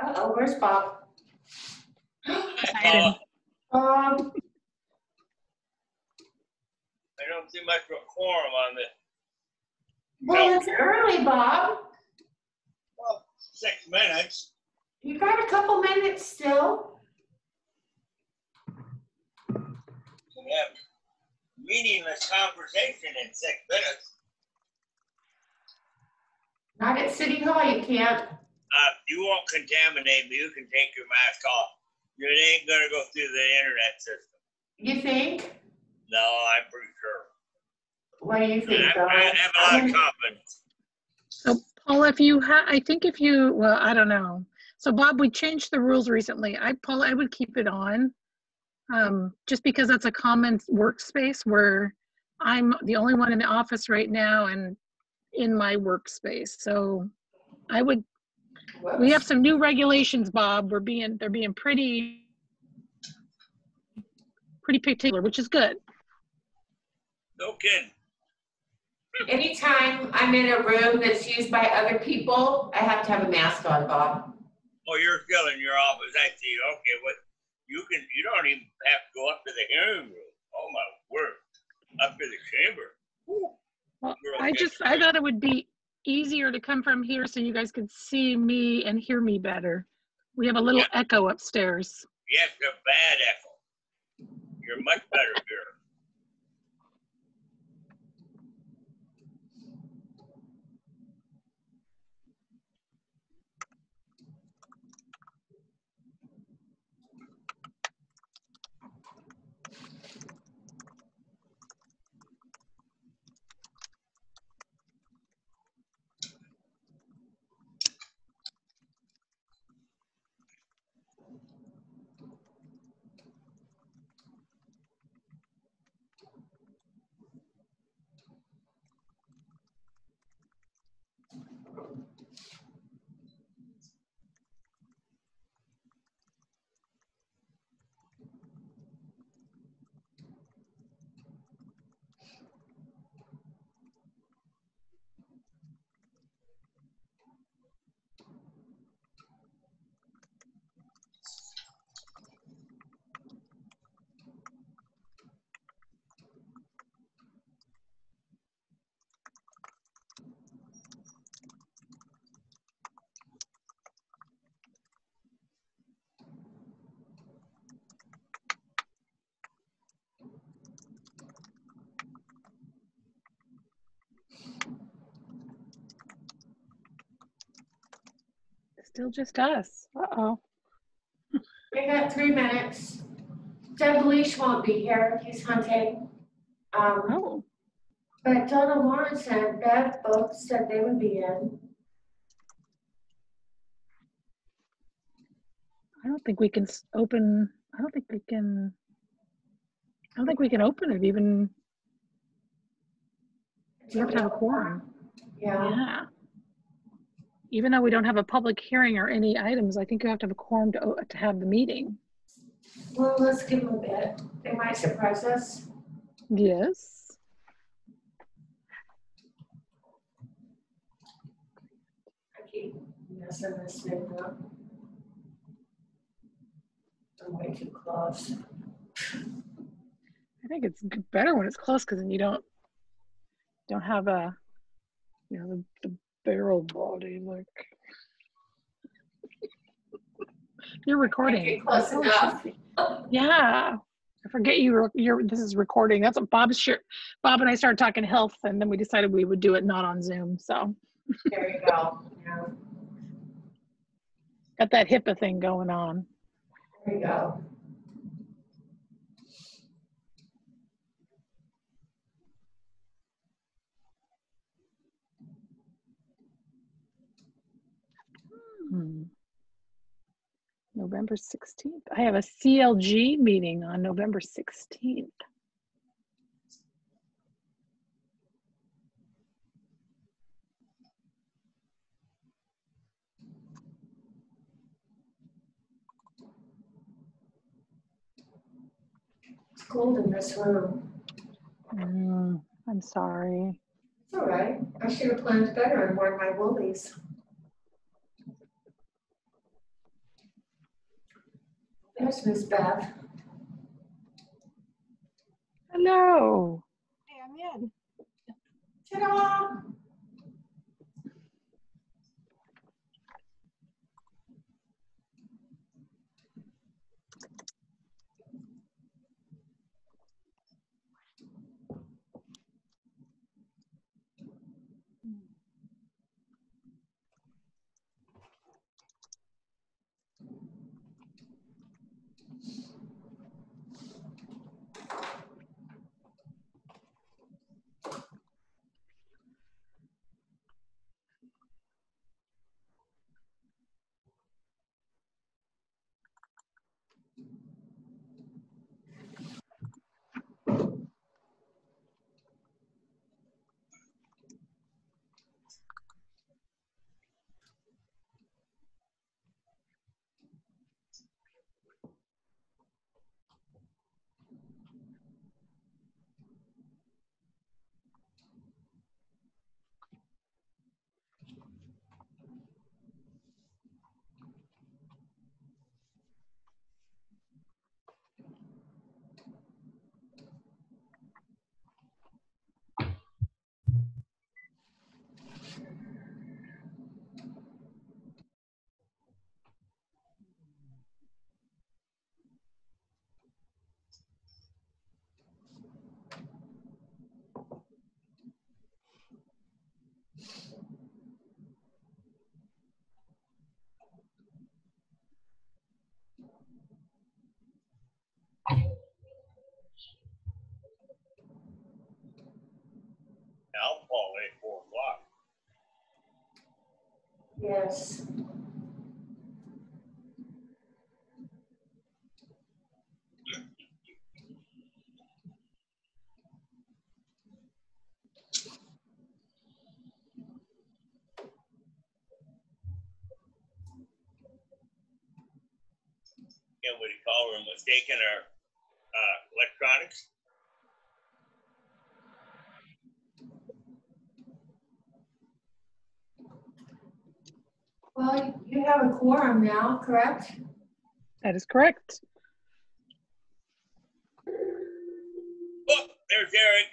Uh-oh, where's Bob? I don't see much of a quorum on this. Well, it's early, Bob. Well, 6 minutes. You got a couple minutes still. We have meaningless conversation in 6 minutes. Not at City Hall, you can't. You won't contaminate me. You can take your mask off. It ain't gonna go through the internet system. You think? No, I'm pretty sure. What do you think, Bob? I have a lot of confidence. So, Paula, well, I don't know. So, Bob, we changed the rules recently. Paula, I would keep it on, just because that's a common workspace where I'm the only one in the office right now and in my workspace. So, I would. Whoops. We have some new regulations, Bob. They're being pretty particular, which is good. No kidding. Anytime I'm in a room that's used by other people, I have to have a mask on, Bob. Oh, you're still in your office. I see. Okay, what? You don't even have to go up to the hearing room. Oh my word, up to the chamber. Whew. Well, I thought it would be easier to come from here so you guys could see me and hear me better. We have a little echo upstairs. Yes, a bad echo. You're much better here. Still just us. Uh-oh. We got 3 minutes. Deb Leash won't be here. He's hunting. Oh. But Donna Lawrence and Bev both said they would be in. I don't think we can open it even. You have to have a quorum. Yeah. Even though we don't have a public hearing or any items, I think you have to have a quorum to have the meeting. Well, let's give them a bit. They might surprise us. Yes. I keep messing this thing up. I'm way too close. I think it's better when it's close because then you don't have a, the barrel body like. You're recording. Close enough. Yeah. I forget this is recording. That's what Bob and I started talking health and then we decided we would do it not on Zoom. So there you go. Yeah. Got that HIPAA thing going on. There you go. November 16th. I have a CLG meeting on November 16th. It's cold in this room. I'm sorry. It's all right. I should have planned better and worn my woolies. There's Miss Bev. Hello. Hey, I'm in. Ta-da! I'll call at 4 o'clock. Yes. And what do you call her, mistaken our electronics? Well, you have a quorum now, correct? That is correct. Oh, there's Eric.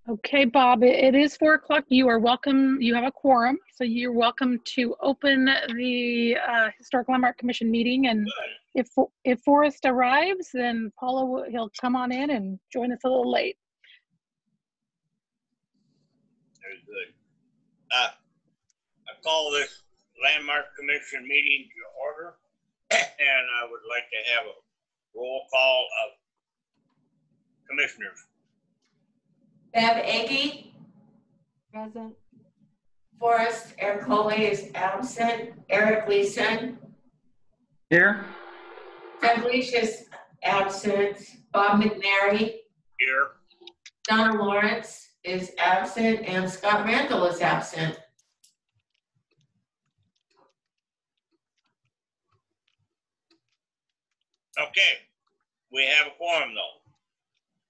Okay, Bob, it is 4 o'clock. You are welcome. You have a quorum, so you're welcome to open the Historic Landmark Commission meeting. And Good. if Forrest arrives, then Paula he'll come on in and join us a little late. Very good. I call this Landmark Commission meeting to order, and I would like to have a roll call of commissioners. Bev Agee, Present. Forrest Ercole is absent. Eric Leeson, Here. Deb Leash is absent. Bob McNary, Here. Donna Lawrence is absent, and Scott Randall is absent. Okay, we have a quorum though.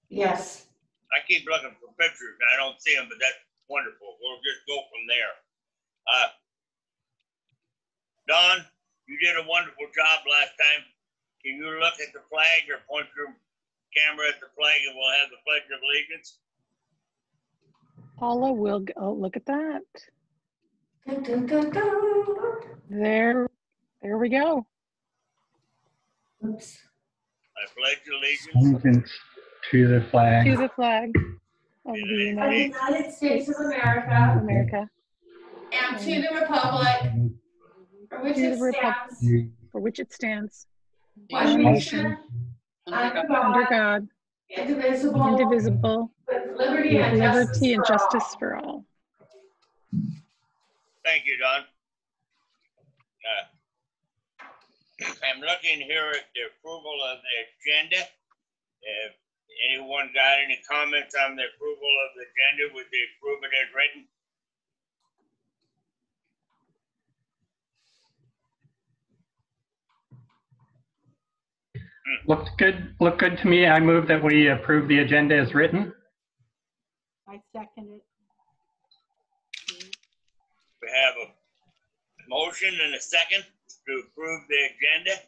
Yes. I keep looking for pictures and I don't see them, but that's wonderful. We'll just go from there. Don, you did a wonderful job last time. Can you look at the flag or point your camera at the flag and we'll have the Pledge of Allegiance? Paula will look at that. Dun, dun, dun, dun. There we go. Oops. I pledge allegiance Allegiance to the flag To the flag of the Of the United United States of of America America, and to the republic for which To it the republic. stands, for which it stands, one nation, under under God, God, indivisible, indivisible, with liberty with and liberty and justice justice for all. for all. Thank you, Don. I'm looking here at the approval of the agenda. If anyone got any comments on the approval of the agenda, would they approve it as written? looked good to me. I move that we approve the agenda as written. I second it. have a motion and a second to approve the agenda.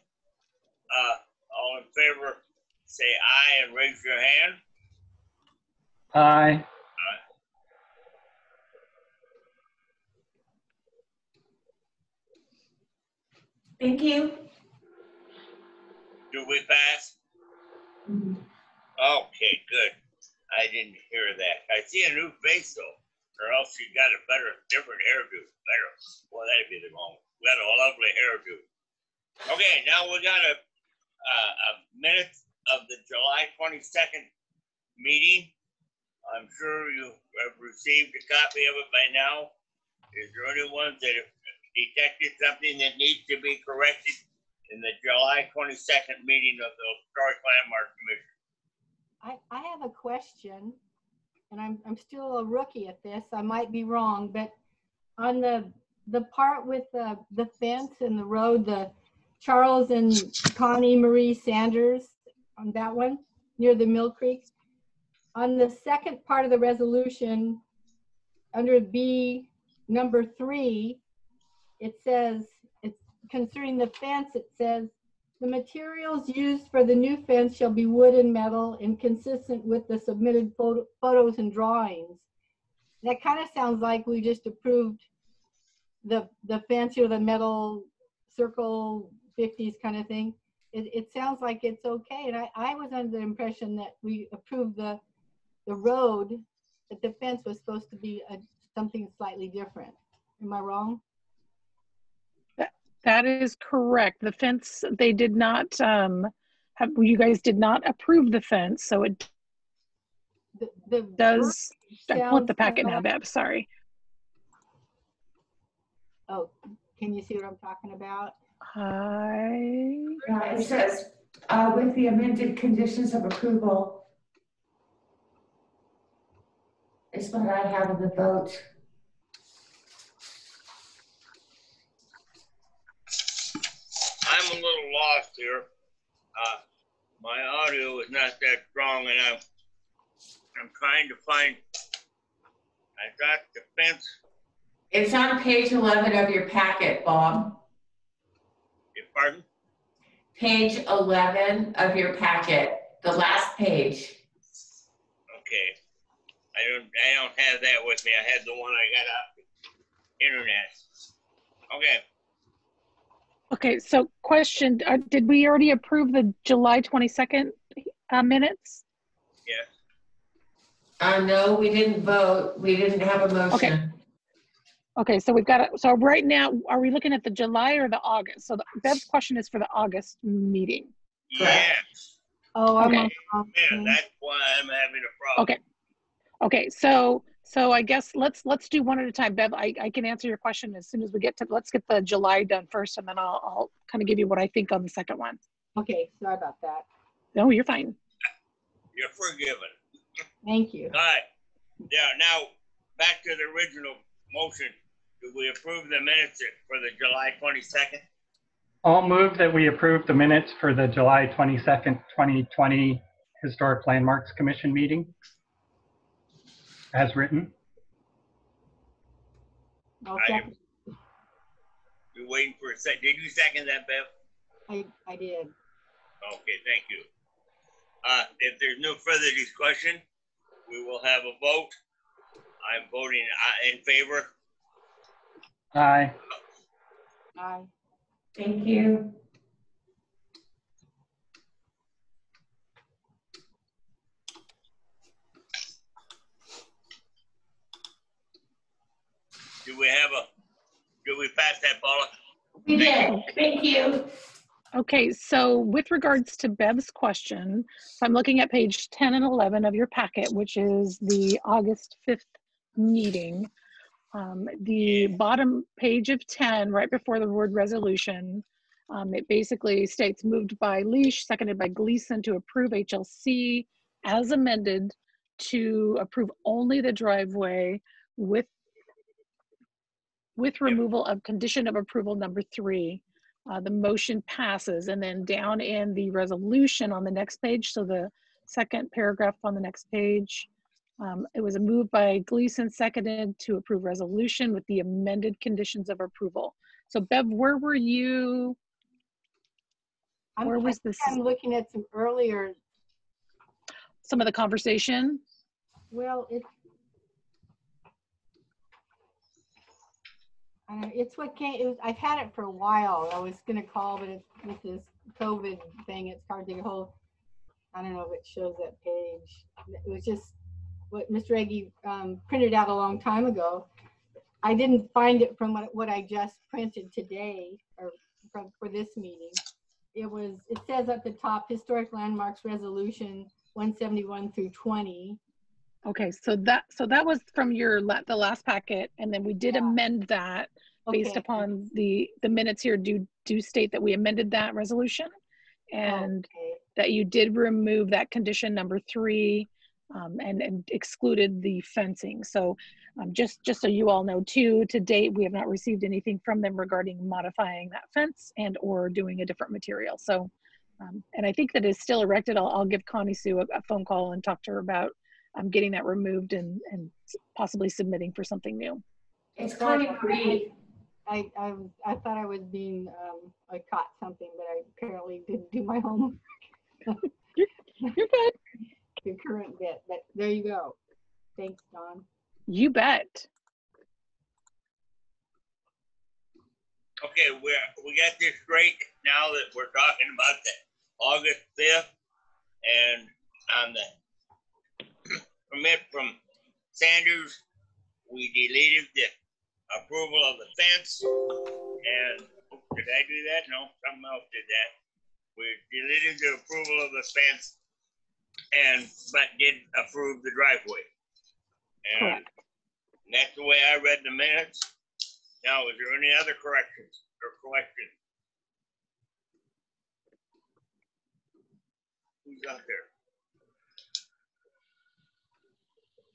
All in favor, say aye and raise your hand. Aye. Thank you. Do we pass? Okay, good. I didn't hear that. I see a new face though, or else you got a different hairdo. Better. Well, that'd be the wrong. We got a lovely hairdo. Okay, now we got a minute of the July 22nd meeting. I'm sure you have received a copy of it by now. Is there anyone that have detected something that needs to be corrected in the July 22nd meeting of the Historic Landmark Commission? I have a question, and I'm still a rookie at this. I might be wrong, but on the part with the fence and the road, the Charles and Connie Marie Sanders, on that one near the Mill Creek, on the second part of the resolution under B number 3, it says, it's concerning the fence, it says, the materials used for the new fence shall be wood and metal and consistent with the submitted photos and drawings. That kind of sounds like we just approved the fence or the metal circle 50s kind of thing. It sounds like it's okay. And I was under the impression that we approved the road, that the fence was supposed to be something slightly different. Am I wrong? That is correct. The fence, they did not, you guys did not approve the fence, so it The does, I pulled up the sounds packet kinda now, like- Deb, sorry. Oh, can you see what I'm talking about? It says, with the amended conditions of approval. Is what I have in the vote. I'm a little lost here. My audio is not that strong, and I'm trying to find. I got the fence. It's on page 11 of your packet, Bob. Pardon? Page 11 of your packet, the last page. Okay. I don't have that with me. I had the one I got off the internet. Okay. Okay, so question, did we already approve the July 22nd minutes? Yes. No, we didn't vote. We didn't have a motion. Okay, so we've got it. So right now, are we looking at the July or the August? So Deb's question is for the August meeting. Correct. Yes. Oh, I'm Okay. on the wrong Yeah, thing. that's why I'm having a problem. Okay. Okay, so I guess let's do one at a time. Bev, I can answer your question as soon as we get to, let's get the July done first, and then I'll kind of give you what I think on the second one. Okay, sorry about that. No, you're fine. You're forgiven. Thank you. All right. Yeah, now back to the original motion. Do we approve the minutes for the July 22nd? I'll move that we approve the minutes for the July 22nd, 2020 Historic Landmarks Commission meeting as written. I'll I- second. You're waiting for a sec. Did you second that, Bev? I did. Okay, thank you. If there's no further discussion, we will have a vote. I'm voting in favor. Aye. Aye. Thank you. Do we pass that, Paula? We did. Thank you. Okay, so with regards to Bev's question, so I'm looking at page 10 and 11 of your packet, which is the August 5th meeting. The bottom page of 10, right before the word resolution, it basically states moved by Leash, seconded by Gleason to approve HLC as amended to approve only the driveway with removal of condition of approval number 3. The motion passes, and then down in the resolution on the next page, so the second paragraph on the next page, It was a move by Gleason, seconded to approve resolution with the amended conditions of approval. So Bev, where were you? Where was this? I'm looking at some earlier, Some of the conversation? well, it's what came, I've had it for a while. I was gonna call, but it's with this COVID thing, it's hard to get hold. I don't know if it shows that page. It was just what Mr. Eggy printed out a long time ago. I didn't find it from what I just printed today or for this meeting. It says at the top, Historic Landmarks Resolution 171 through 20. Okay, so that was from the last packet, and then we did amend that based Okay. upon the minutes here do state that we amended that resolution, and that you did remove that condition number 3, and excluded the fencing. So just so you all know too, to date we have not received anything from them regarding modifying that fence and or doing a different material. So and I think that is still erected. I'll give Connie Sue a phone call and talk to her about getting that removed and possibly submitting for something new. It's Connie Marie. I thought I was being, I caught something, but I apparently didn't do my homework. You're good. The current bit, but there you go. Thanks, Don. You bet. Okay, we got this straight now that we're talking about the August 5th, and on the permit from Sanders, we deleted the approval of the fence. And did I do that? No, someone else did that. We deleted the approval of the fence, but did approve the driveway. And Correct. that's the way I read the minutes. Now, is there any other corrections or questions? Who's out there?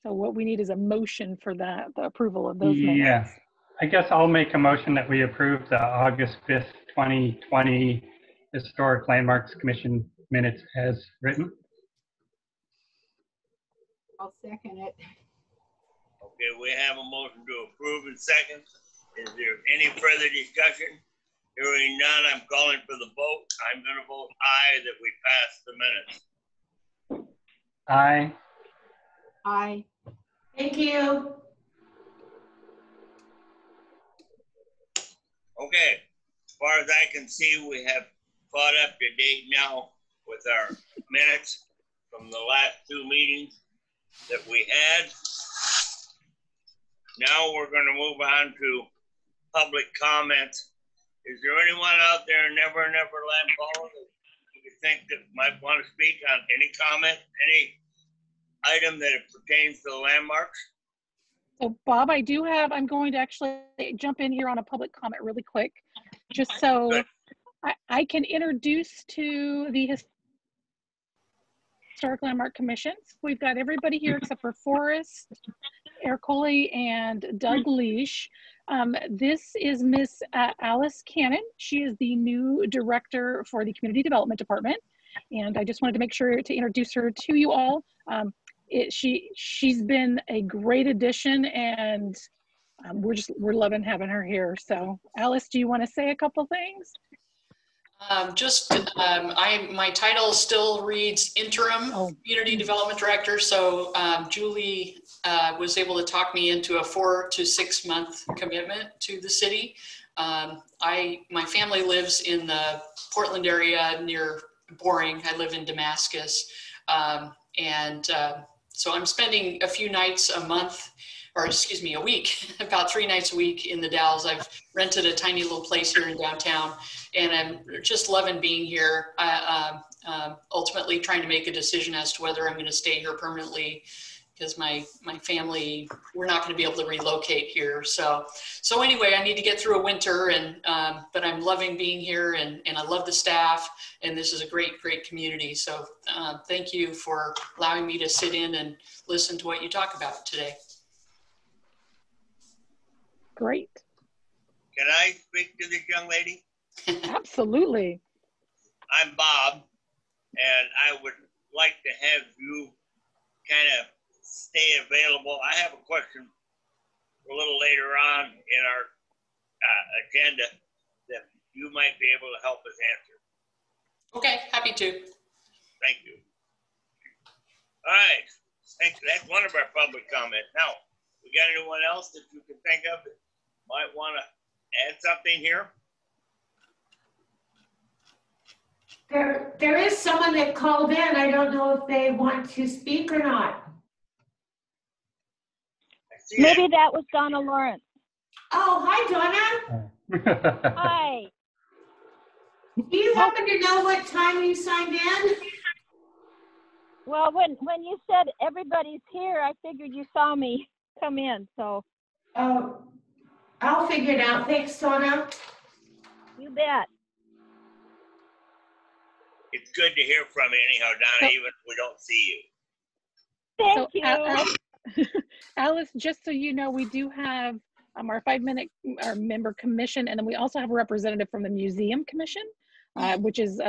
So what we need is a motion for that, the approval of those minutes. Yes. I guess I'll make a motion that we approve the August 5th, 2020 Historic Landmarks Commission minutes as written. I'll second it. Okay, we have a motion to approve and second. Is there any further discussion? Hearing none, I'm calling for the vote. I'm gonna vote aye that we pass the minutes. Aye. Aye. Thank you. Okay, as far as I can see, we have caught up to date now with our minutes from the last 2 meetings that we had. Now we're gonna move on to public comments. Is there anyone out there in Never Never Land Paula that you think that might want to speak on any comment, any item that it pertains to the landmarks? So Bob, I'm going to actually jump in here on a public comment really quick, just so I can introduce to the Historic Landmark Commissions. We've got everybody here except for Forrest Ercole and Doug Leash. This is Miss Alice Cannon. She is the new director for the Community Development Department. And I just wanted to make sure to introduce her to you all. She's been a great addition, and we're loving having her here. So Alice, do you want to say a couple things? My title still reads interim community development director. So Julie was able to talk me into a 4 to 6 month commitment to the city. My family lives in the Portland area near Boring. I live in Damascus. So I'm spending a few nights a month, or excuse me, a week, about 3 nights a week in the Dalles. I've rented a tiny little place here in downtown, and I'm just loving being here. Ultimately trying to make a decision as to whether I'm going to stay here permanently, because my family, we're not going to be able to relocate here. So anyway, I need to get through a winter, but I'm loving being here, and I love the staff, and this is a great community. So thank you for allowing me to sit in and listen to what you talk about today. Great. Can I speak to this young lady? Absolutely. I'm Bob, and I would like to have you kind of stay available. I have a question a little later on in our agenda that you might be able to help us answer. Okay, happy to. Thank you. All right, thanks. That's one of our public comments. Now, we got anyone else that you can think of that might want to add something here? There is someone that called in. I don't know if they want to speak or not. I see Maybe that was Donna Lawrence. Oh, hi, Donna. Hi. Do you happen to know what time you signed in? Well, when you said everybody's here, I figured you saw me come in, so Oh, I'll figure it out. Thanks, Donna. you bet. It's good to hear from you anyhow, Donna, even if we don't see you. Thank you. Alice, just so you know, we do have our 5-minute our member commission, and then we also have a representative from the museum commission, which is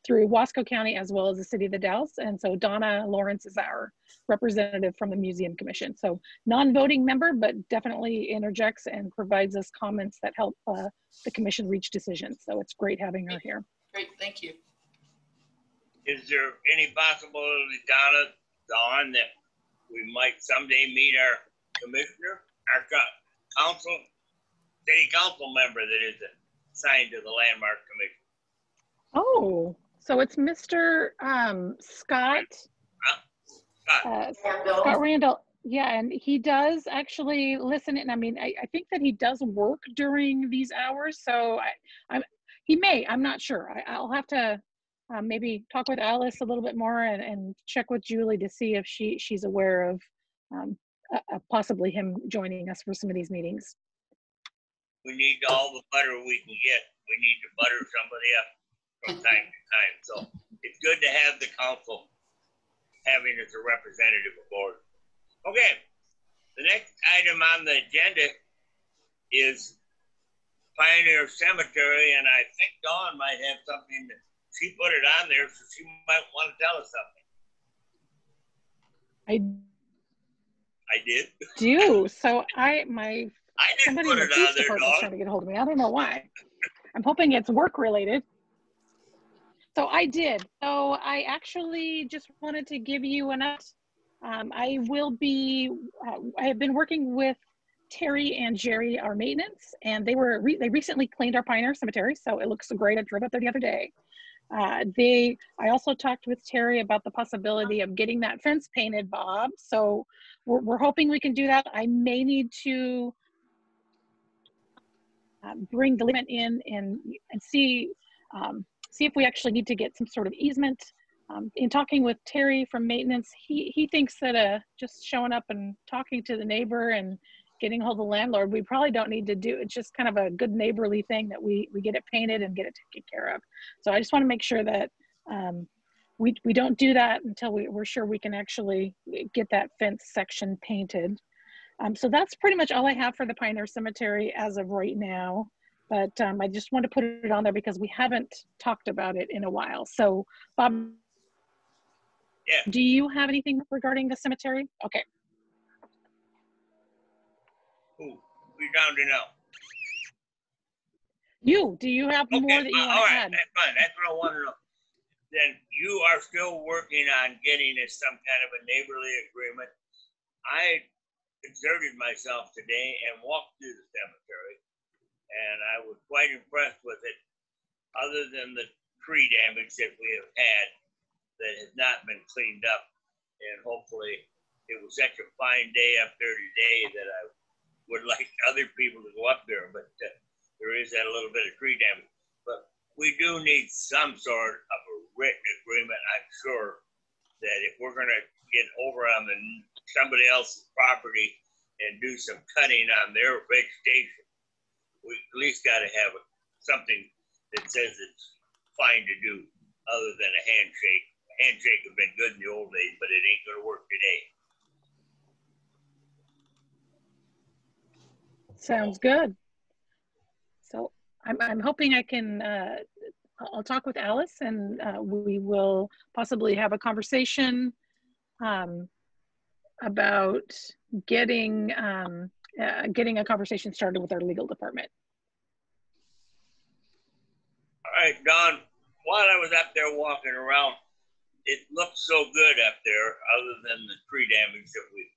through Wasco County as well as the city of the Dalles. And so Donna Lawrence is our representative from the museum commission. So non-voting member, but definitely interjects and provides us comments that help the commission reach decisions. So it's great having her here. Great, thank you. Is there any possibility, Donna, Dawn, that we might someday meet our commissioner, our council, city council member that is assigned to the Landmark Commission? Oh, so it's Mr. Scott. Scott Randall. Yeah, and he does actually listen. And I mean, I think that he does work during these hours. So he may. I'm not sure. I'll have to maybe talk with Alice a little bit more and check with Julie to see if she's aware of possibly him joining us for some of these meetings. We need all the butter we can get. We need to butter somebody up from time to time. So it's good to have the council having as a representative aboard. Okay, the next item on the agenda is Pioneer Cemetery, and I think Dawn might have something that she put it on there, so she might want to tell us something. I did. Do so. I didn't put it on there, Dawn. Trying to get a hold of me. I don't know why. I'm hoping it's work related. So I did. So I actually just wanted to give you an update. I have been working with Terry and Jerry, our maintenance, and they recently cleaned our Pioneer Cemetery, so it looks great. I drove up there the other day. I also talked with Terry about the possibility of getting that fence painted, Bob. So we're hoping we can do that. I may need to bring the limit in and see if we actually need to get some sort of easement. In talking with Terry from maintenance, he thinks that just showing up and talking to the neighbor and getting hold of the landlord, we probably don't need to do. It's just kind of a good neighborly thing that we get it painted and get it taken care of. So I just want to make sure that we don't do that until we're sure we can actually get that fence section painted. So that's pretty much all I have for the Pioneer Cemetery as of right now. But I just want to put it on there because we haven't talked about it in a while. So Bob, yeah. Do you have anything regarding the cemetery? Okay. Ooh, we down to know. Do you have more that you want all to right, add? that's fine. That's what I want to know. Then you are still working on getting us some kind of a neighborly agreement. I exerted myself today and walked through the cemetery, and I was quite impressed with it, other than the tree damage that we have had that has not been cleaned up. And hopefully it was such a fine day up there today that I would like other people to go up there, but there is that a little bit of tree damage. But we do need some sort of a written agreement, I'm sure, that if we're going to get over on somebody else's property and do some cutting on their vegetation, we at least got to have something that says it's fine to do, other than a handshake. A handshake would have been good in the old days, but it ain't going to work today. Sounds good. So I'm hoping I can, I'll talk with Alice and we will possibly have a conversation about getting getting a conversation started with our legal department. All right, Don, while I was up there walking around, it looked so good up there, other than the tree damage that we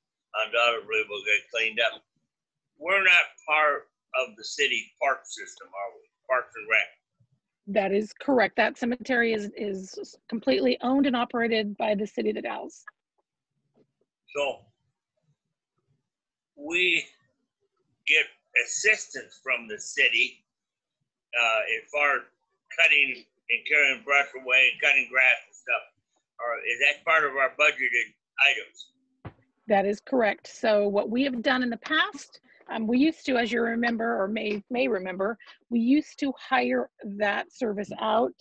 undoubtedly will get cleaned up. We're not part of the city park system, are we? Parks and Rec. That is correct. That cemetery is completely owned and operated by the city of the Dalles. So we get assistance from the city as far as cutting and carrying brush away and cutting grass and stuff. Or is that part of our budgeted items? That is correct. So what we have done in the past, we used to, as you remember, or may remember, we used to hire that service out.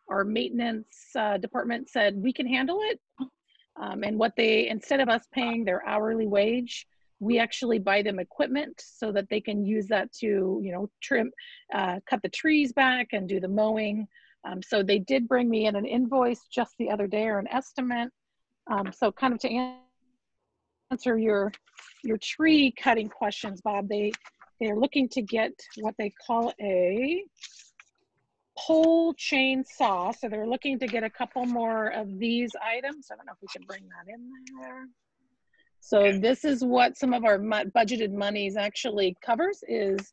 Our maintenance department said, we can handle it. And what they, instead of us paying their hourly wage, we actually buy them equipment so that they can use that to, you know, trim, cut the trees back and do the mowing. So they did bring me in an invoice just the other day, or an estimate. So kind of to answer your tree cutting questions, Bob, they're looking to get what they call a pole chain saw. So they're looking to get a couple more of these items. I don't know if we can bring that in there. So this is what some of our budgeted monies actually covers, is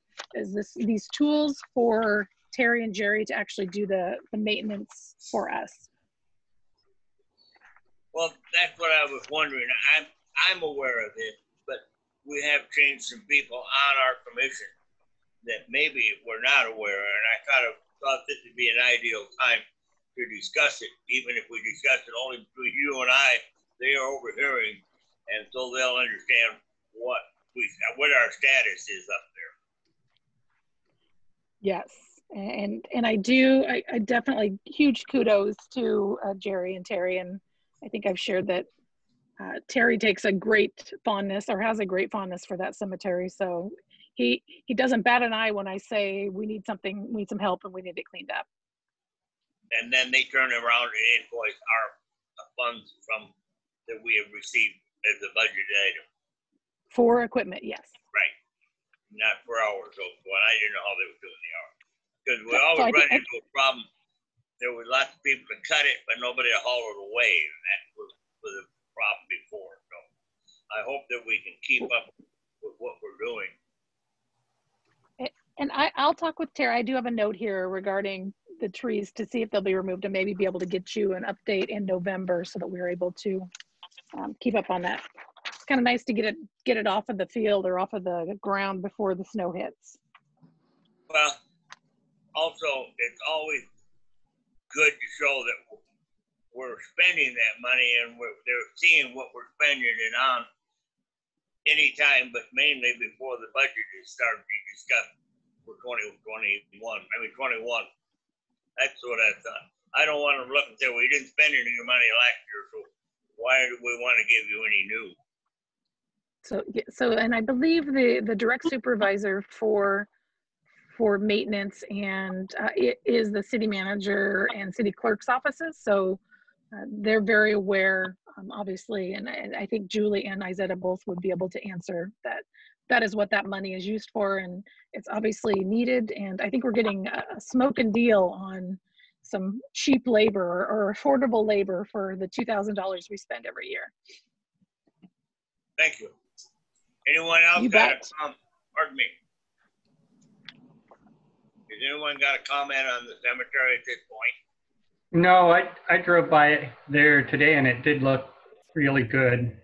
these tools for Terry and Jerry to actually do the maintenance for us. Well, that's what I was wondering. I'm aware of it, but we have changed some people on our commission that maybe we're not aware of, and I kind of thought this would be an ideal time to discuss it, even if we discuss it only between you and I. They are overhearing, and so they'll understand what our status is up there. Yes, and I definitely, huge kudos to Jerry and Terry, and I think I've shared that Terry takes a great fondness, or has a great fondness for that cemetery. So he doesn't bat an eye when I say we need some help and we need it cleaned up. And then they turn around and invoice our funds that we have received as a budget item. For equipment, yes. Right. Not for hours. So I didn't know how they were doing the hours. Because we always run into a problem. There were lots of people to cut it, but nobody to haul it away. And that was the problem before. So I hope that we can keep up with what we're doing. And I'll talk with Tara. I do have a note here regarding the trees to see if they'll be removed, and maybe be able to get you an update in November so that we're able to keep up on that. It's kind of nice to get it off of the field or off of the ground before the snow hits. Well, also, it's always good to show that we're spending that money, and they're seeing what we're spending it on anytime, but mainly before the budget is starting to be discussed for 2021. That's what I've done. I don't want to look and say, well, you didn't spend any of your money last year, so why do we want to give you any new? So, and I believe the direct supervisor for maintenance and it is the city manager and city clerk's offices. So they're very aware, obviously, and I think Julie and Izetta both would be able to answer that is what that money is used for, and it's obviously needed. And I think we're getting a smoking deal on some cheap labor or affordable labor for the $2,000 we spend every year. Thank you. Anyone else You got bet. a comment? Pardon me. Has anyone got a comment on the cemetery at this point? No, I drove by it there today and it did look really good.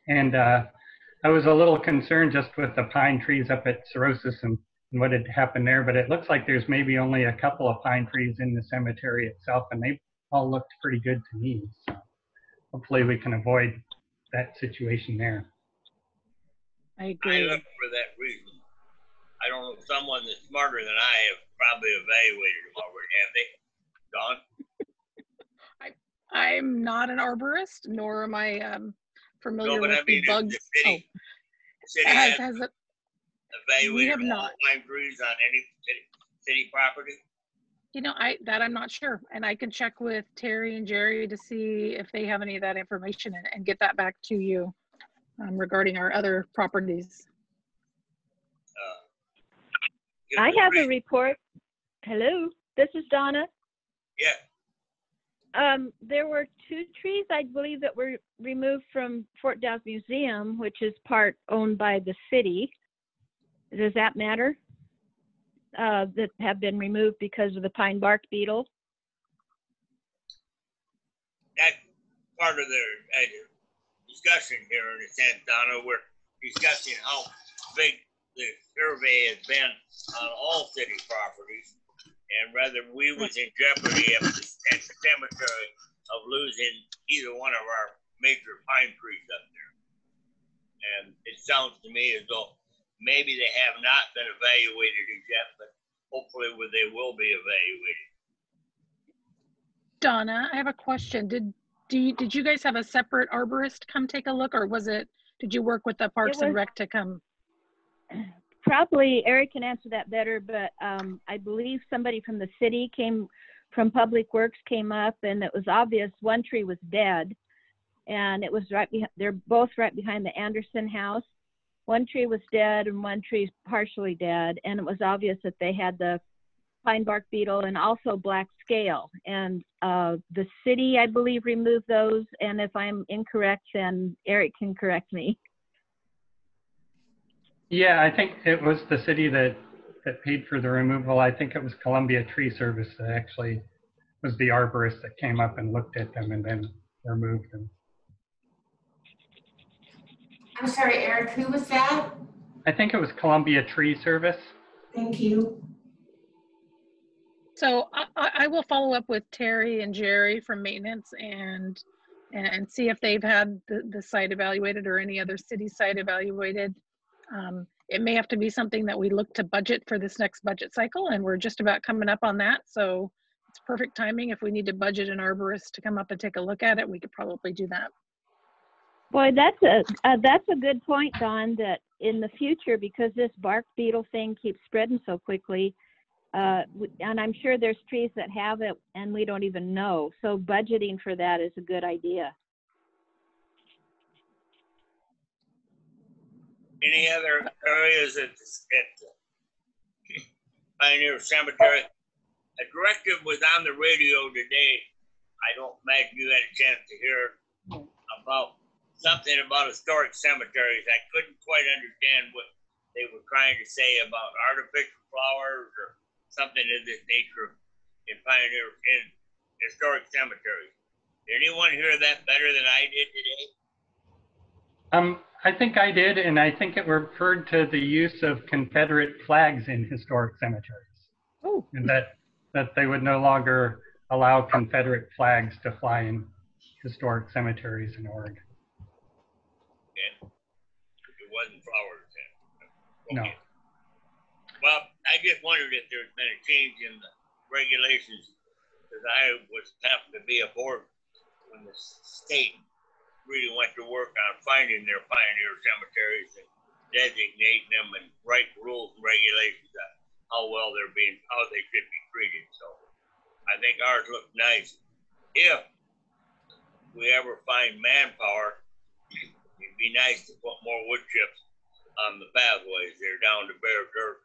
And I was a little concerned just with the pine trees up at Cirrhosis and what had happened there, but it looks like there's maybe only a couple of pine trees in the cemetery itself, and they all looked pretty good to me. So hopefully we can avoid that situation there. I agree. I look for that reason. I don't know, someone that's smarter than I have probably evaluated them already, have they? Don? I'm not an arborist, nor am I familiar with the bugs. The city has we have evaluated all not. pine trees on any city property? You know, I'm not sure, and I can check with Terry and Jerry to see if they have any of that information and get that back to you. regarding our other properties. I have a report. Hello, this is Donna. Yeah, There were 2 trees, I believe, that were removed from Fort Downs Museum, which is part owned by the city. Does that matter? That have been removed because of the pine bark beetle. that's part of the discussion here in the sense, Donna. We're discussing how big the survey has been on all city properties, and whether we was in jeopardy at the cemetery of losing either one of our major pine trees up there. And it sounds to me as though maybe they have not been evaluated as yet, but hopefully they will be evaluated. Donna, I have a question. Did you guys have a separate arborist come take a look, or did you work with the Parks and Rec to come? Probably Eric can answer that better, but I believe somebody from the city from Public Works came up, and it was obvious one tree was dead, and it was right behind. They're both right behind the Anderson house. One tree was dead, and one tree partially dead, and it was obvious that they had the pine bark beetle and also black scale. And the city, I believe, removed those. And if I'm incorrect, then Eric can correct me. Yeah, I think it was the city that paid for the removal. I think it was Columbia Tree Service that actually was the arborist that came up and looked at them and then removed them. I'm sorry, Eric, who was that? I think it was Columbia Tree Service. Thank you. So I will follow up with Terry and Jerry from maintenance and see if they've had the site evaluated or any other city site evaluated. It may have to be something that we look to budget for this next budget cycle, and we're just about coming up on that. So it's perfect timing. If we need to budget an arborist to come up and take a look at it, we could probably do that. Boy, that's a good point, Don, that in the future, because this bark beetle thing keeps spreading so quickly, and I'm sure there's trees that have it and we don't even know. So budgeting for that is a good idea. Any other areas at Pioneer Cemetery? A directive was on the radio today. I don't imagine you had a chance to hear about something about historic cemeteries. I couldn't quite understand what they were trying to say about artificial flowers or something of this nature in historic cemeteries. Did anyone hear that better than I did today? I think I did, and I think it referred to the use of Confederate flags in historic cemeteries. Oh. And that they would no longer allow Confederate flags to fly in historic cemeteries in Oregon. Yeah. It wasn't flowers then. Okay. No. Well, I just wondered if there's been a change in the regulations, because I happened to be aboard when the state really went to work on finding their pioneer cemeteries and designating them and write rules and regulations on how they should be treated. So I think ours look nice. If we ever find manpower, it'd be nice to put more wood chips on the pathways. They're down to bare dirt,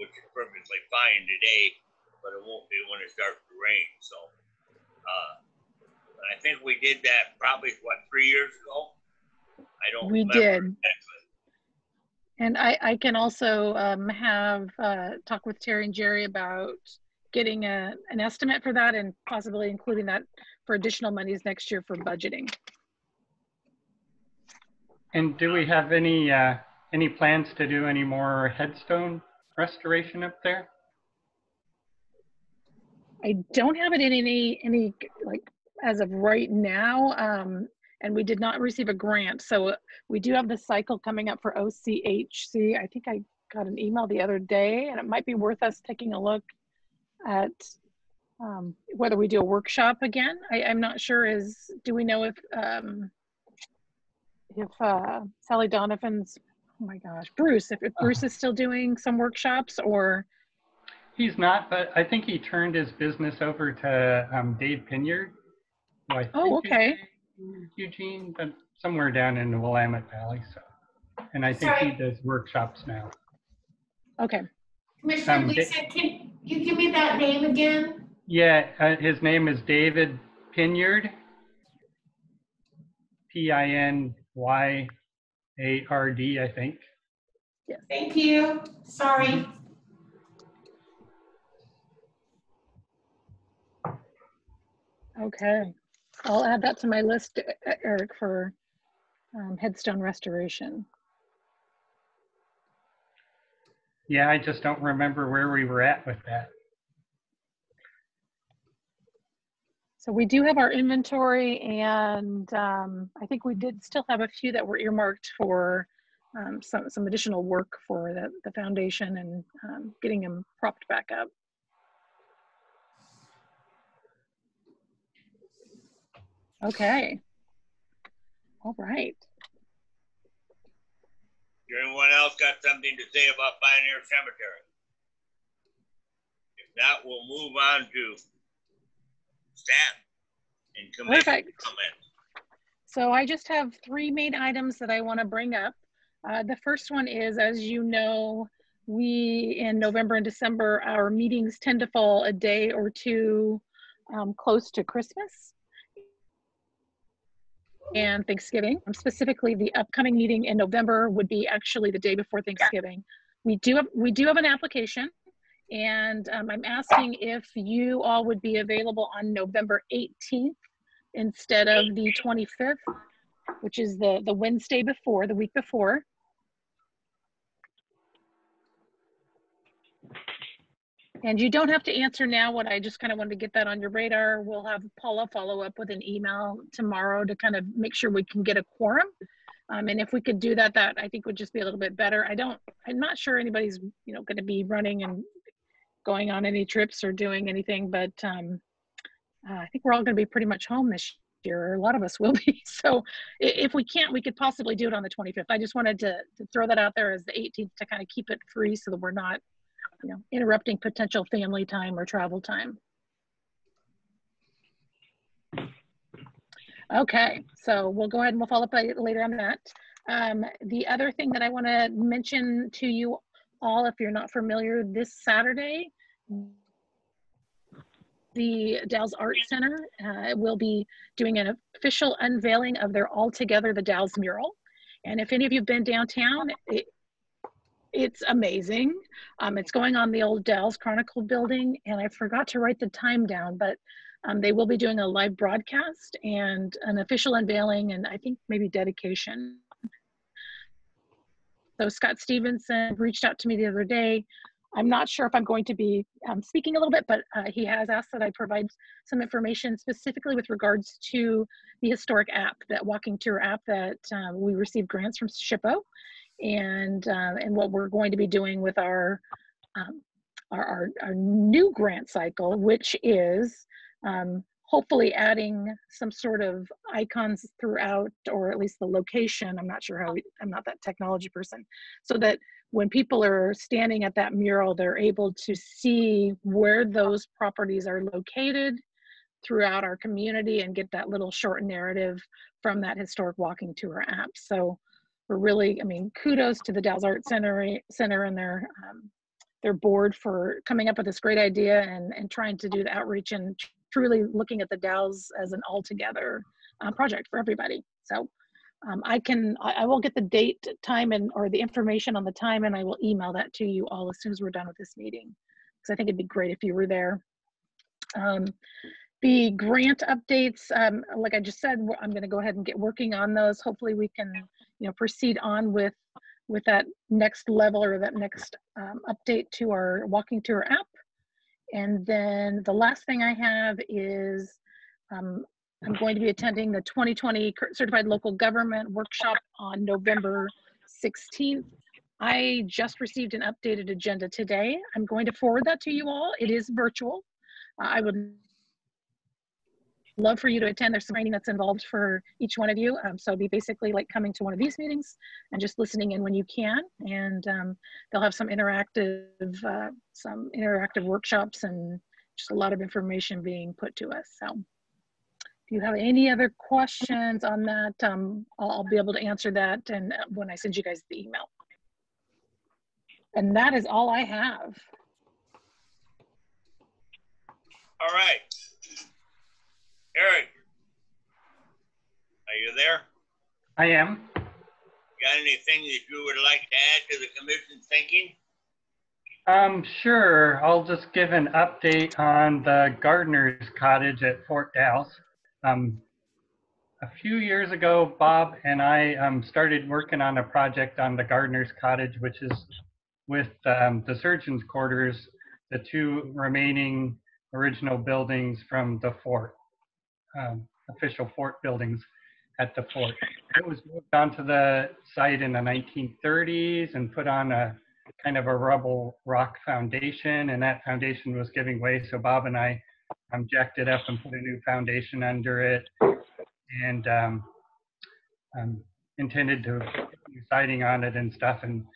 which is perfectly fine today, but it won't be when it starts to rain. So I think we did that probably, 3 years ago? I don't remember. We did. Exactly. And I can also talk with Terry and Jerry about getting an estimate for that and possibly including that for additional monies next year for budgeting. And do we have any plans to do any more headstone restoration up there? I don't have it in any like as of right now, and we did not receive a grant. So we do have the cycle coming up for OCHC. I think I got an email the other day, and it might be worth us taking a look at whether we do a workshop again. I'm not sure. Do we know if Sally Donovan's, oh my gosh, Bruce, if Bruce is still doing some workshops or? He's not, but I think he turned his business over to Dave Pinyard. Oh, okay. Eugene, but somewhere down in the Willamette Valley. So, and I think he Sorry. does workshops now. Okay. Commissioner Da- Lisa, can you give me that name again? Yeah, his name is David Pinyard. Pinyard, I think. Thank you. Sorry. Mhm. Okay. I'll add that to my list, Eric, for headstone restoration. Yeah, I just don't remember where we were at with that. So we do have our inventory, and I think we did still have a few that were earmarked for some additional work for the foundation and getting them propped back up. Okay. All right. Anyone else got something to say about Pioneer Cemetery? If not, we'll move on to staff and commission Perfect. comments. So I just have 3 main items that I want to bring up. The first one is, as you know, we in November and December, our meetings tend to fall a day or two close to Christmas and Thanksgiving. Specifically, the upcoming meeting in November would be actually the day before Thanksgiving. We do have an application, and I'm asking if you all would be available on November 18th instead of the 25th, which is the Wednesday before, the week before. And you don't have to answer now. What I just kind of wanted to get that on your radar. We'll have Paula follow up with an email tomorrow to kind of make sure we can get a quorum. And if we could do that, that I think would just be a little bit better. I'm not sure anybody's, going to be running and going on any trips or doing anything, but I think we're all going to be pretty much home this year. A lot of us will be. So if we can't, we could possibly do it on the 25th. I just wanted to throw that out there as the 18th to kind of keep it free so that we're not, interrupting potential family time or travel time. Okay, so we'll go ahead and we'll follow up later on that. The other thing that I want to mention to you all, if you're not familiar, this Saturday, the Dalles Art Center will be doing an official unveiling of their All Together the Dalles mural. And if any of you have been downtown, it's amazing. It's going on the old Dalles Chronicle building, and I forgot to write the time down, but they will be doing a live broadcast and an official unveiling, and I think maybe dedication. So Scott Stevenson reached out to me the other day. I'm not sure if I'm going to be speaking a little bit, but he has asked that I provide some information specifically with regards to the historic app, that walking tour app that we received grants from SHPO. And what we're going to be doing with our new grant cycle, which is hopefully adding some sort of icons throughout, or at least the location. I'm not sure how, I'm not that technology person, so that when people are standing at that mural, they're able to see where those properties are located throughout our community and get that little short narrative from that historic walking tour app. So we're really, kudos to the Dalles Art Center and their board for coming up with this great idea and trying to do the outreach and truly looking at the Dalles as an all-together project for everybody. So I will get the date, time, or the information on the time, and I will email that to you all as soon as we're done with this meeting, because I think it'd be great if you were there. The grant updates, like I just said, I'm going to go ahead and get working on those. Hopefully we can, proceed on with that next level or that next update to our walking tour app. And then the last thing I have is I'm going to be attending the 2020 Certified Local Government Workshop on November 16th. I just received an updated agenda today. I'm going to forward that to you all. It is virtual. I would love for you to attend. There's some training that's involved for each one of you. So it'll be basically like coming to one of these meetings and just listening in when you can. And they'll have some interactive workshops and just a lot of information being put to us. So If you have any other questions on that, I'll be able to answer that and when I send you guys the email. And that is all I have. All right. Eric, are you there? I am. Got anything that you would like to add to the commission's thinking? Sure. I'll just give an update on the gardener's cottage at Fort Dalles. A few years ago, Bob and I started working on a project on the gardener's cottage, which is with the surgeon's quarters, the two remaining original buildings from the fort, official fort buildings at the fort. It was moved onto the site in the 1930s and put on a kind of a rubble rock foundation, and that foundation was giving way. So Bob and I jacked it up and put a new foundation under it, and intended to put new siding on it and stuff, and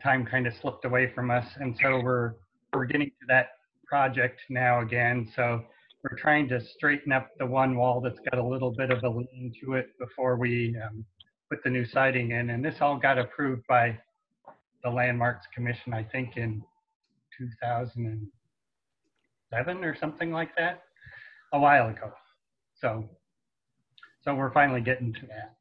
time kind of slipped away from us. And so we're getting to that project now again. So we're trying to straighten up the one wall that's got a little bit of a lean to it before we put the new siding in. And this all got approved by the Landmarks Commission, I think in 2007 or something like that, a while ago. So we're finally getting to that.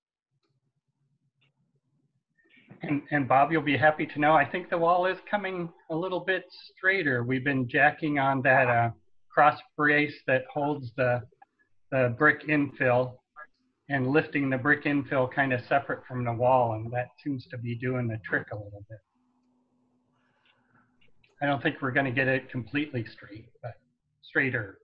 And Bob, you'll be happy to know, I think the wall is coming a little bit straighter. We've been jacking on that cross brace that holds the brick infill and lifting the brick infill kind of separate from the wall, and that seems to be doing the trick a little bit. I don't think we're going to get it completely straight, but straighter.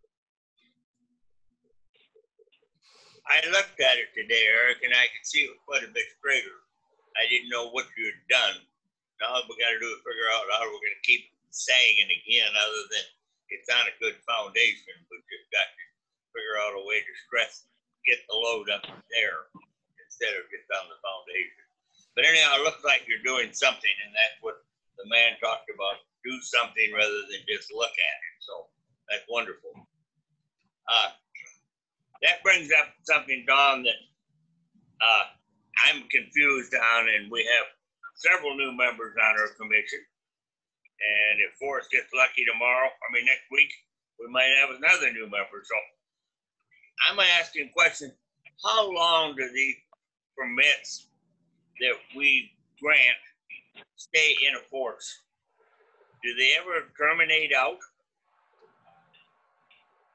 I looked at it today, Eric, and I could see it was quite a bit straighter. I didn't know what you had done. Now all we got to do is figure out how we're going to keep sagging again, other than it's on a good foundation. We just got to figure out a way to get the load up there instead of just on the foundation. But anyhow, it looks like you're doing something, and that's what the man talked about. Do something rather than just look at it. So that's wonderful. That brings up something, Don, that I'm confused on, and we have several new members on our commission. And if Forrest gets lucky tomorrow, next week, we might have another new member. So I'm asking a question: how long do these permits that we grant stay in a force? Do they ever terminate out?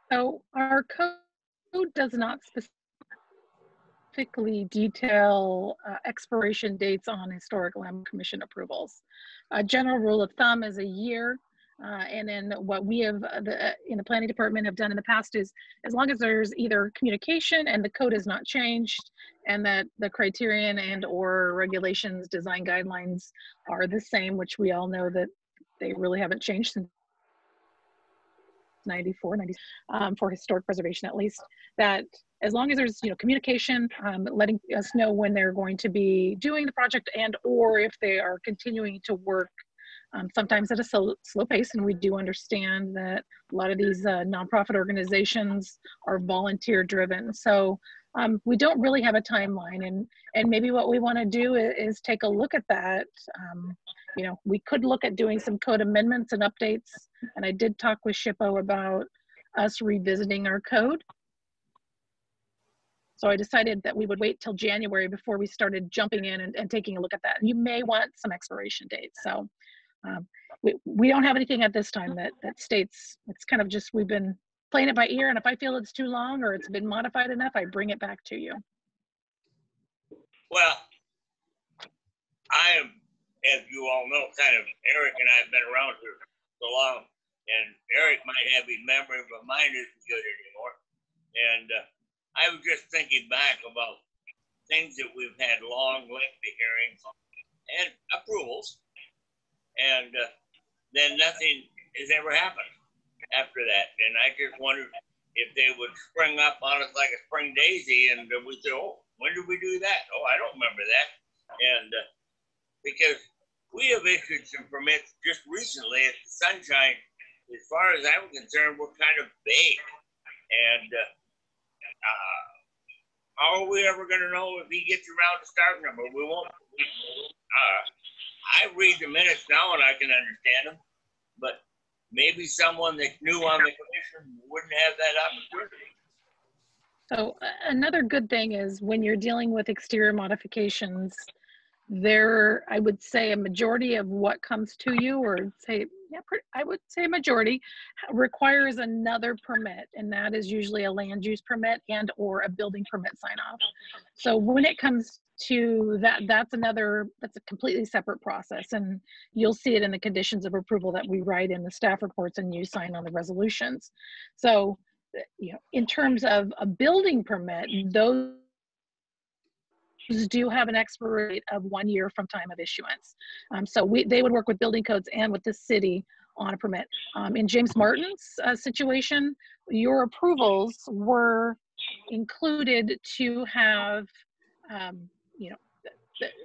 So our code does not specifically detail expiration dates on historic land commission approvals. A general rule of thumb is a year. And then what we have in the planning department have done in the past is, as long as there's either communication and the code has not changed, and that the criterion and or regulations, design guidelines are the same, which we all know that they really haven't changed since 94, 90, for historic preservation, at least, that as long as there's communication, letting us know when they're going to be doing the project, and or if they are continuing to work sometimes at a slow pace. And we do understand that a lot of these nonprofit organizations are volunteer driven. So we don't really have a timeline, and maybe what we want to do is take a look at that. We could look at doing some code amendments and updates. And I did talk with SHPO about us revisiting our code. So I decided that we would wait till January before we started jumping in and taking a look at that. And you may want some expiration dates. So we don't have anything at this time that states. It's kind of just, we've been playing it by ear, and if I feel it's too long or it's been modified enough, I bring it back to you. Well, I am, as you all know, Eric and I have been around here so long, and Eric might have his memory, but mine isn't good anymore. And I was just thinking back about things that we've had long, lengthy hearings and approvals, and then nothing has ever happened after that. And I just wondered if they would spring up on us like a spring daisy, and we'd say, oh, when did we do that? Oh, I don't remember that. And because we have issued some permits just recently at the Sunshine, as far as I'm concerned, were kind of vague. And how are we ever gonna know if he gets around to starting them, or we won't? I read the minutes now and I can understand them, but maybe someone that's new on the commission wouldn't have that opportunity. So another good thing is when you're dealing with exterior modifications, there, I would say a majority of what comes to you, or say, yeah, I would say majority, requires another permit, and that is usually a land use permit and or a building permit sign off. So when it comes to that, that's a completely separate process, and you'll see it in the conditions of approval that we write in the staff reports and you sign on the resolutions. So, you know, in terms of a building permit, those do have an expiry date of 1 year from time of issuance. So they would work with building codes and with the city on a permit. In James Martin's situation, your approvals were included to have, you know,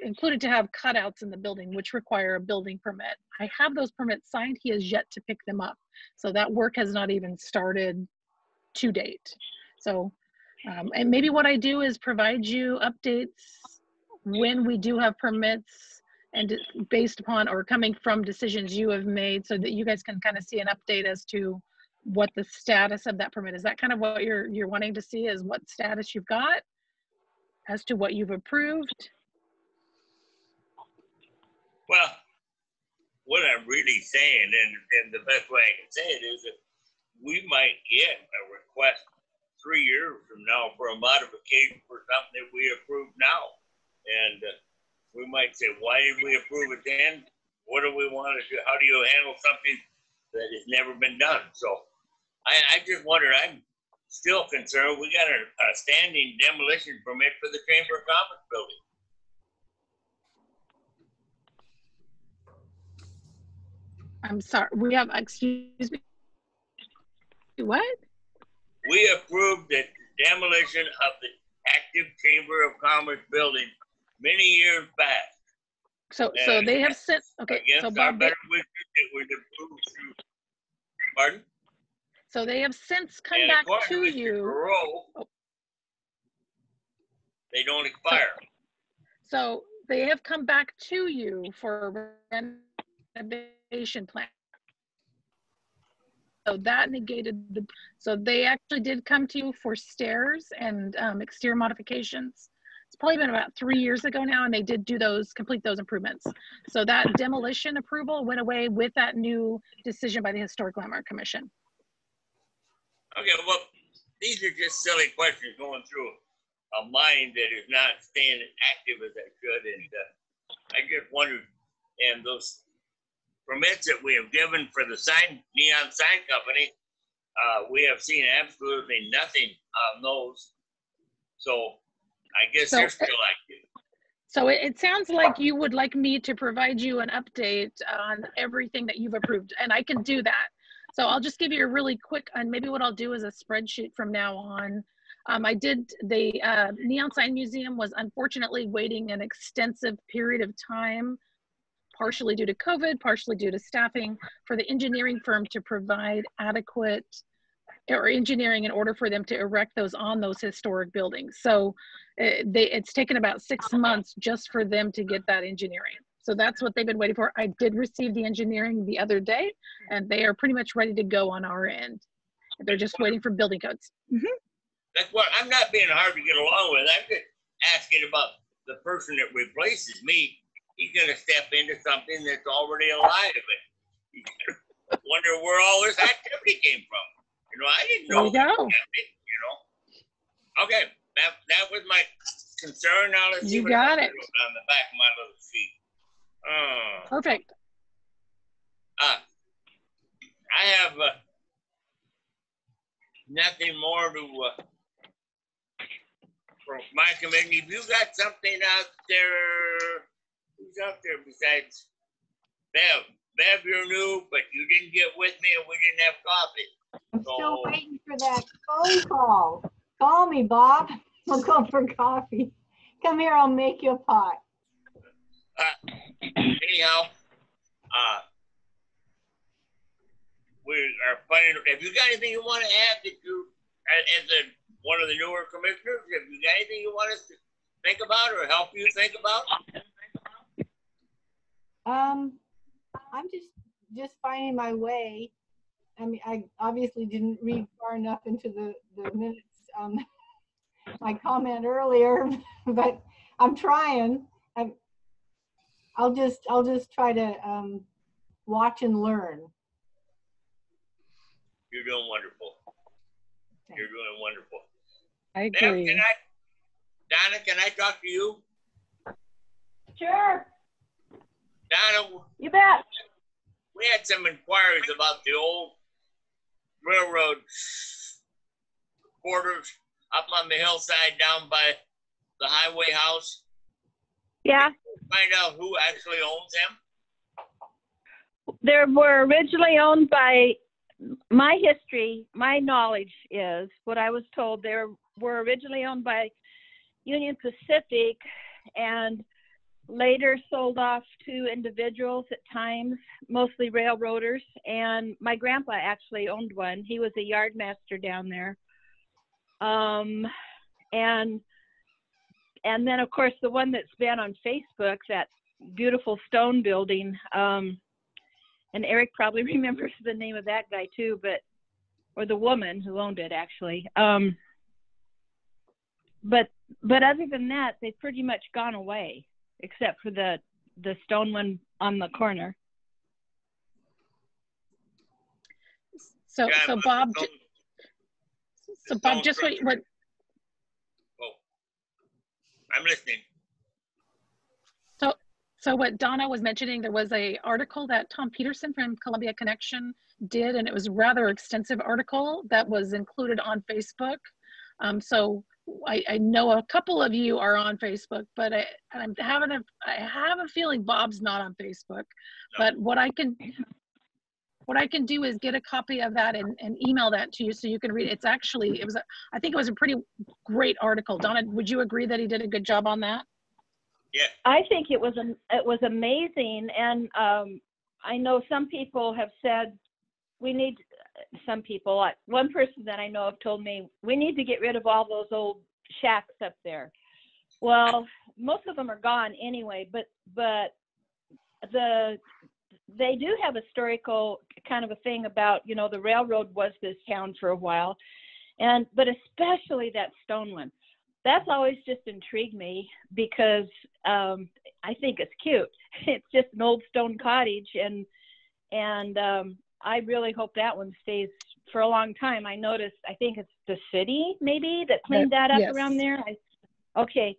included to have cutouts in the building, which require a building permit. I have those permits signed. He has yet to pick them up. So that work has not even started to date. So, and maybe what I do is provide you updates when we do have permits and based upon or coming from decisions you have made, so that you guys can kind of see an update as to what the status of that permit is. That kind of what you're wanting to see, is what status you've got as to what you've approved? Well, what I'm really saying, and the best way I can say it, is that we might get a request 3 years from now for a modification for something that we approved now. And we might say, why did we approve it then? What do we want to do? How do you handle something that has never been done? So I just wonder, I'm still concerned. We got a standing demolition permit for the Chamber of Commerce building. I'm sorry, we have, excuse me, what? We approved the demolition of the active Chamber of Commerce building many years back. So they have sent, okay, so Bob, better wishes, it was approved through, pardon? so they have since come And back according to Mr. you. Perot, they don't expire. So they have come back to you for a renovation plan. So that negated the, so they actually did come to you for stairs and exterior modifications. It's probably been about 3 years ago now, and they did do those, complete those improvements. So that demolition approval went away with that new decision by the Historic Landmark Commission. Okay, well, these are just silly questions going through a mind that is not staying active as it should. And I just wondered, and those permits that we have given for the neon sign company, we have seen absolutely nothing on those. So I guess they're still active. So it sounds like you would like me to provide you an update on everything that you've approved, and I can do that. So I'll just give you a really quick, and maybe what I'll do is a spreadsheet from now on. The Neon Sign Museum was unfortunately waiting an extensive period of time, partially due to COVID, partially due to staffing, for the engineering firm to provide adequate or engineering in order for them to erect those on those historic buildings. So it's taken about 6 months just for them to get that engineering. So that's what they've been waiting for. I did receive the engineering the other day, and they are pretty much ready to go on our end. They're just waiting for building codes. Mm-hmm. That's what, I'm not being hard to get along with. I'm just asking about the person that replaces me. He's going to step into something that's already alive. And wonder where all this activity came from. You know, I didn't know. There you go. You know. Okay, that was my concern. Now let's see You what got it. on the back of my little sheet. Perfect. I have nothing more to for my committee. If you got something out there, who's out there besides Bev? Bev, you're new, but you didn't get with me and we didn't have coffee. I'm still waiting for that phone call. Call me, Bob. We'll go for coffee. Come here, I'll make you a pot. Anyhow, we are planning. If you got anything you want to add that you, as a one of the newer commissioners. Have you got anything you want us to think about or help you think about? I'm just finding my way. I mean, I obviously didn't read far enough into the minutes, my comment earlier, but I'm trying. I'll just try to watch and learn. You're doing wonderful. You're doing wonderful. I Ma'am, agree. Donna, can I talk to you? Sure, Donna, you bet. we had some inquiries about the old railroad quarters up on the hillside down by the highway house. Yeah, Find out who actually owns them. they were originally owned by, my history, my knowledge is, what I was told, they were originally owned by Union Pacific and later sold off to individuals at times, mostly railroaders. And my grandpa actually owned one. He was a yard master down there. And then of course the one that's been on Facebook, that beautiful stone building. And Eric probably remembers the name of that guy too, or the woman who owned it actually. But other than that, they've pretty much gone away, except for the stone one on the corner. So Yeah, so but Bob, the so stone Bob, just structure. what Oh, I'm listening. So what Donna was mentioning, there was a article that Tom Peterson from Columbia Connection did, and it was a rather extensive article that was included on Facebook. So I know a couple of you are on Facebook, but I have a feeling Bob's not on Facebook. No. But what I can do is get a copy of that and email that to you so you can read it. I think it was a pretty great article. Donna, would you agree that he did a good job on that? Yeah. I think it was amazing, and I know some people have said one person that I know have told me we need to get rid of all those old shacks up there. Well, most of them are gone anyway, but they do have a historical kind of a thing about, the railroad was this town for a while, but especially that stone one. That's always just intrigued me because I think it's cute. It's just an old stone cottage, and I really hope that one stays for a long time. I noticed, I think it's the city maybe that cleaned that up Yes. around there. Okay,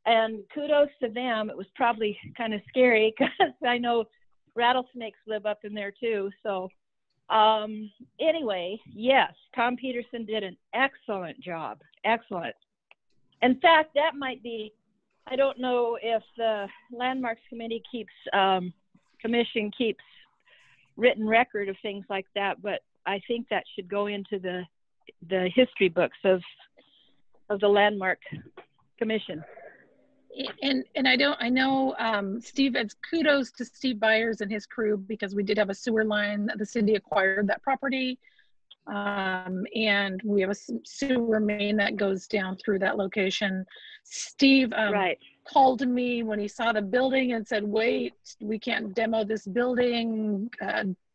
and kudos to them. It was probably kind of scary because I know rattlesnakes live up in there too. So anyway, yes, Tom Peterson did an excellent job. Excellent. In fact, that might be, I don't know if the Landmarks Committee Commission keeps written record of things like that, but I think that should go into the history books of the Landmark Commission. And I know Steve, it's kudos to Steve Byers and his crew, because we did have a sewer line. The city acquired that property. And we have a sewer main that goes down through that location. Steve Right. called me when he saw the building and said, wait, we can't demo this building.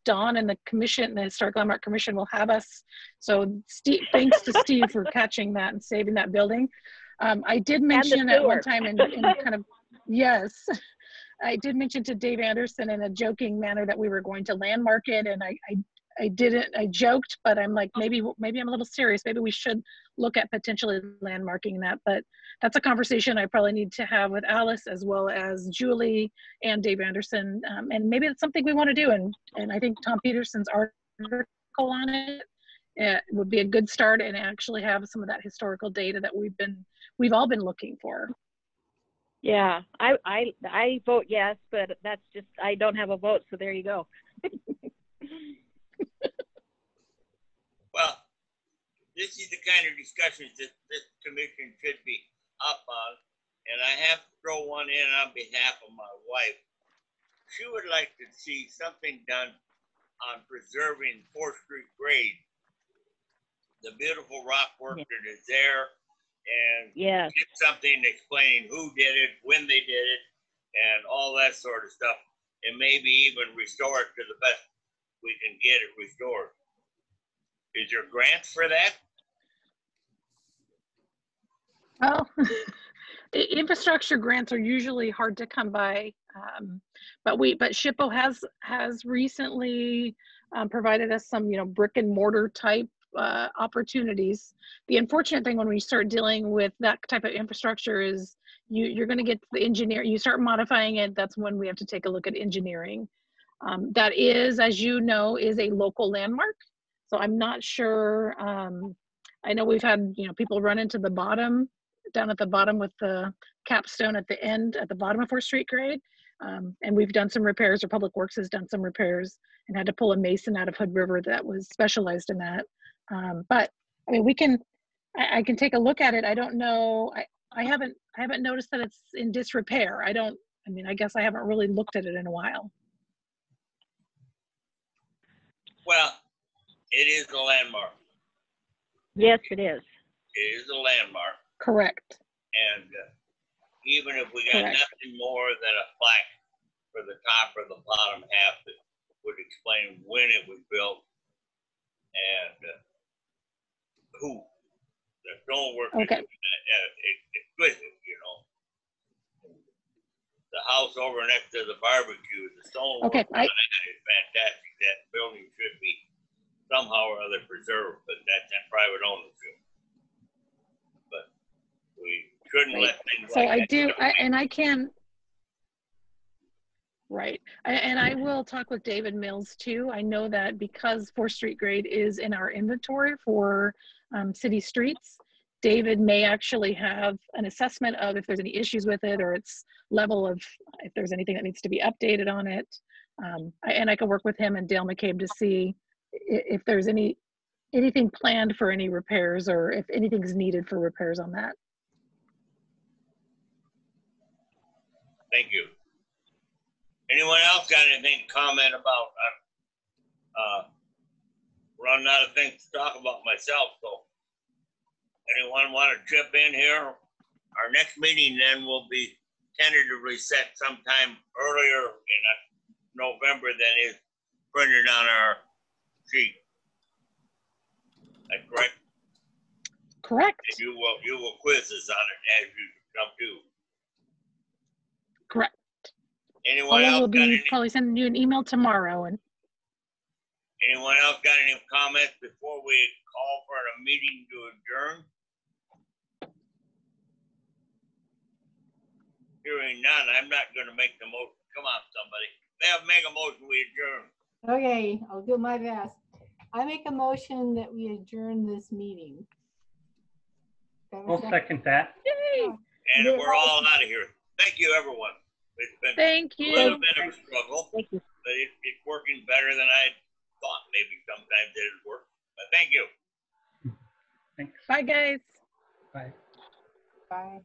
Don and the commission, the Historic Landmark Commission, will have us. So Steve, thanks to Steve for catching that and saving that building. I did mention at one time in kind of, yes, I did mention to Dave Anderson in a joking manner that we were going to landmark it, and I joked, but I'm like, maybe I'm a little serious. Maybe we should look at potentially landmarking that, but that's a conversation I probably need to have with Alice as well as Julie and Dave Anderson. And maybe it's something we want to do. And I think Tom Peterson's article on it would be a good start, and actually have some of that historical data that we've all been looking for. Yeah, I vote yes, but that's just, I don't have a vote, so there you go. Well, this is the kind of discussions that this commission should be up on, and I have to throw one in on behalf of my wife. She would like to see something done on preserving 4th Street grade the beautiful rock work that is there and Yes. get something explaining who did it, when they did it, and all that sort of stuff, and maybe even restore it to the best we can get it restored. Is there grants for that? Well, infrastructure grants are usually hard to come by, but SHPO has recently provided us some, brick and mortar type opportunities. The unfortunate thing when we start dealing with that type of infrastructure is you're going to get the engineer. You start modifying it. That's when we have to take a look at engineering. That is, as you know, is a local landmark. So I'm not sure. I know we've had people run into the bottom, down at the bottom with the capstone at the end, at the bottom of 4th Street grade. And we've done some repairs, or Public Works has done some repairs and had to pull a mason out of Hood River that was specialized in that. But I mean, I can take a look at it. I don't know. I haven't noticed that it's in disrepair. I guess I haven't really looked at it in a while. Well, it is a landmark. Yes, it is. It is a landmark. Correct. And even if we got Correct. nothing more than a plaque for the top or the bottom half that would explain when it was built and who. The stonework Okay. is exquisite, The house over next to the barbecue, the stonework Okay, on that is fantastic. That building should be somehow or other preserved, but that's in private ownership. But we shouldn't let things So like I that do, happen. Right. And I will talk with David Mills too. I know that because 4th Street grade is in our inventory for city streets, David may actually have an assessment of if there's any issues with it, or its level of, if there's anything that needs to be updated on it. And I can work with him and Dale McCabe to see if there's anything planned for any repairs, or if anything's needed for repairs on that. Thank you. Anyone else got anything to comment about? Running out of things to talk about myself, so anyone want to chip in here? Our next meeting then will be tentatively set sometime earlier in November than is printed on our sheet. That's correct? Correct. And you will quiz us on it as you come to. Correct. Anyone Paula else will got be any? probably sending you an email tomorrow. And Anyone else got any comments before we call for a meeting to adjourn? Hearing none, I'm not going to make the motion. Come on, somebody. Make a motion, we adjourn. Okay, I'll do my best. I make a motion that we adjourn this meeting. We'll second that. yay! And we're all out of here. Thank you, everyone. It's been Thank a little you. bit of a struggle, Thank you. but it's working better than I thought. Maybe sometimes it would work. But thank you. Thanks. Bye, guys. Bye. Bye.